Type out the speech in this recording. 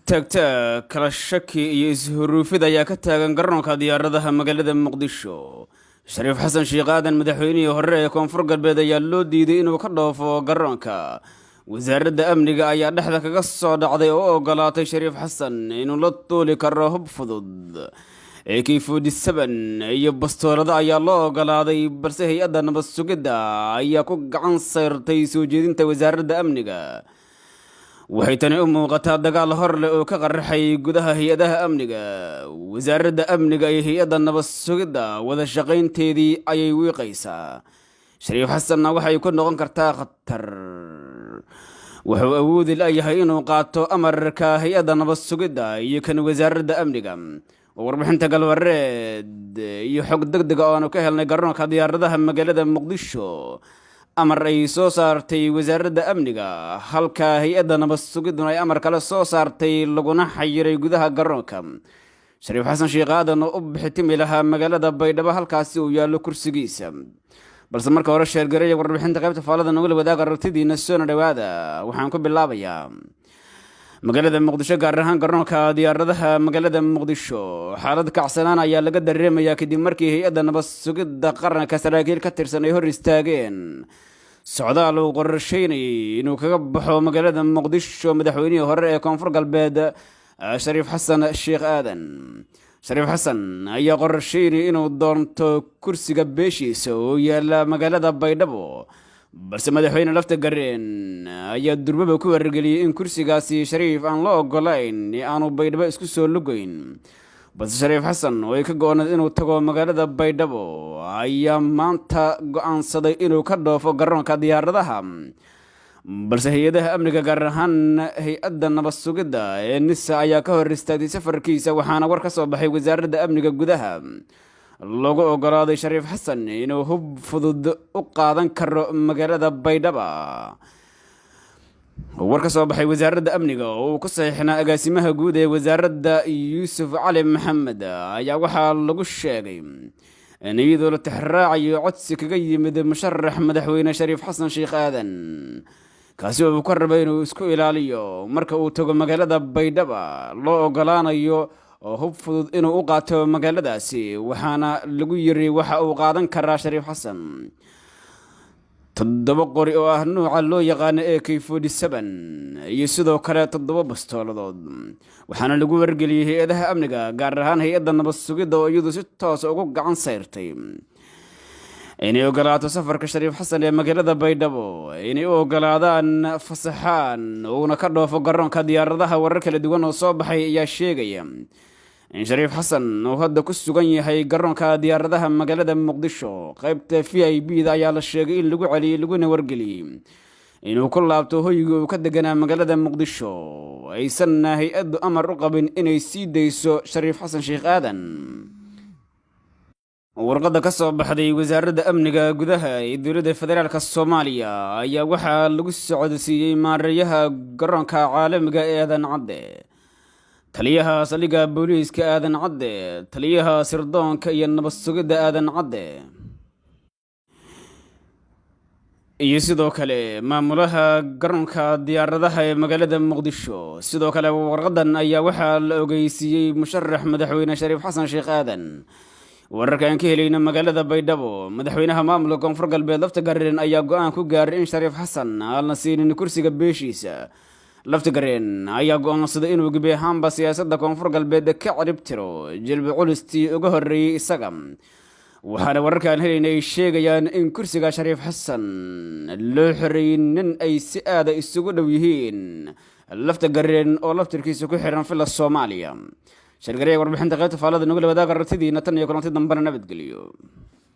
Tagta kala shaki iyo is-huruufid ayaa ka taagan garoonka diyaaradaha magaalada Muqdisho. Shariif Xasan Sheekh Aadan madaxweynihii hore ee Koonfur Galbeed ayaa loo diiday inuu ka dhoofo garoonka. Wasaaradda Amniga ayaa dhexda kaga soo dhacday oo ogolaatay Shariif Xasan inuu la duuli karo hub fudud. AK-47 iyo bastoolada ayaa loo ogolaaday, balse hay-adda nabad sugidda ayaa ku gacan sayrtay soo jeedinta wasaaradda amniga. waxay tani u muuqataa dagaal hor leh oo ka qarxay gudaha hay-adaha amniga. wasaaradda amniga iyo hay-adda nabad sugidda wada shaqaynteedii ayay wiiqaysaa. Shariif Xasanna waxay ku noqon kartaa khatar. wuxuu awoodi layahay inuu qaato amarka hay-adda nabad sugidda iyo kan wasaaradda amniga. warbixinta galwareed iyo xog degdeg oo aanu ka helnay garoonka diyaaradaha magaalada Muqdisho. amar ay soo saartay wasaaradda amniga, halka hay-adda nabad sugiddu ay amar kale soo saartay laguna xayiray gudaha garoonka. Shariif Xasan Sheekh Aadan oo u bixitimi lahaa magaalada Baydhabo halkaasi uu yaallo kursigiisa. balse marka hore sheergareeya warbixinta qaybta faalada nagula wadaaga aragtidiina soo dhawaada. waxaan ku bilaabayaa magaalada Muqdisho, gaar ahaan garoonka diyaaradaha magaalada Muqdisho. xaalad kacsanaan ayaa laga dareemayaa kadib markii hay-adda nabad sugidda qaranka saraakiil ka tirsan ay hor istaageen socdaal uu qorsheynayay inuu kaga baxo magaalada Muqdisho madaxweynihii hore ee Koonfur Galbeed Shariif Xasan Sheekh Aadan. Shariif Xasan ayaa qorsheynayay inuu doonto kursiga beeshiisa oo yaala magaalada Baydhabo, balse madaxweyne lafta gareen ayaa durbaba ku wargeliyay in kursigaasi Shariif aan la ogolayn aanu Baydhabo isku soo lugayn. balse Shariif Xasan oo ay ka go'aanad inuu tago magaalada Baydhabo ayaa maanta go'aansaday inuu ka dhoofo garoonka diyaaradaha. balse hay-adaha amniga, gaar ahaan hay-adda nabad sugidda ee NISA ayaa ka hor istaagay safarkiisa, waxaana war ka soo baxay wasaaradda amniga gudaha lagu ogolaaday Shariif Xasan inuu hub fudud u qaadan karo magaalada Baydhabo. war ka soo baxay wasaaradda amniga oo uu ku saxiixnaa agaasimaha guud ee wasaaradda Yuusuf Cali Maxamed ayaa waxaa lagu sheegay in iyadoo la tixraacayo codsi kaga yimid musharax madaxweyne Shariif Xasan Sheekh Aadan, kaasi oo uu ka rabay inuu isku ilaaliyo marka uu tago magaalada Baydhabo, loo ogolaanayo hub fudud inuu u qaato magaaladaasi. waxaana lagu yiri waxa uu qaadan karaa Shariif Xasan 7 qori oo ah nooca loo yaqaan AK-47 iyo sidoo kale 7 bastooladood. waxaana lagu wargeliyay hay-adaha amniga, gaar ahaan hay-adda nabad sugidda oo iyadu si toos ugu gacan sayrtay inay ogolaato safarka Shariif Xasan ee magaalada Baydhabo, inay u ogolaadaan fasaxaan uuna ka dhoofo garoonka diyaaradaha. warar kala duwan oo soo baxay ayaa sheegaya in Shariif Xasan uu hadda ku sugan yahay garoonka diyaaradaha magaalada Muqdisho. qaybta VIP-da ayaa la sheegay in lagu celiyay laguna wargeliyay inuu ku laabto hoyga uu ka deganaa magaalada Muqdisho, aysan hay-addu amar u qabin inay sii dayso Shariif Xasan Sheekh Aadan. warqadda ka soo baxday wasaaradda amniga gudaha ee dowladda federaalka Soomaaliya ayaa waxaa lagu socodsiiyey maareeyaha garoonka caalamiga ee Aadan Cadde, taliyaha saldhigga booliiska Aadan Cadde, taliyaha sirdoonka iyo nabad sugidda Aadan Cadde, iyo sidoo kale maamulaha garoonka diyaaradaha ee magaalada Muqdisho. sidoo kale warqadan ayaa waxaa la ogeysiiyey musharax madaxweyne Shariif Xasan Sheekh Aadan. wararka aan ka helayna magaalada Baydhabo, madaxweynaha maamulka Koonfur Galbeed lafta gareen ayaa go'aan ku gaaray in Shariif Xasan aan la siinin kursiga beeshiisa. lafta gareen ayaa go'aansaday inuu gebi ahaanba siyaasadda Koonfur Galbeed ka cirib tiro jilbi culistii uga horreeyay isaga. waxaana wararka aan helayna ay sheegayaan in kursiga Shariif Xasan loo xoreeyay nin ay si aad isugu dhow yihiin lafta gareen oo laftirkiisa ku xiran fila Soomaaliya. sheergareeya warbixinta qaybta faalada nagula wadaaga aragtidiina tan iyo kulanti dambana nabadgeliyo.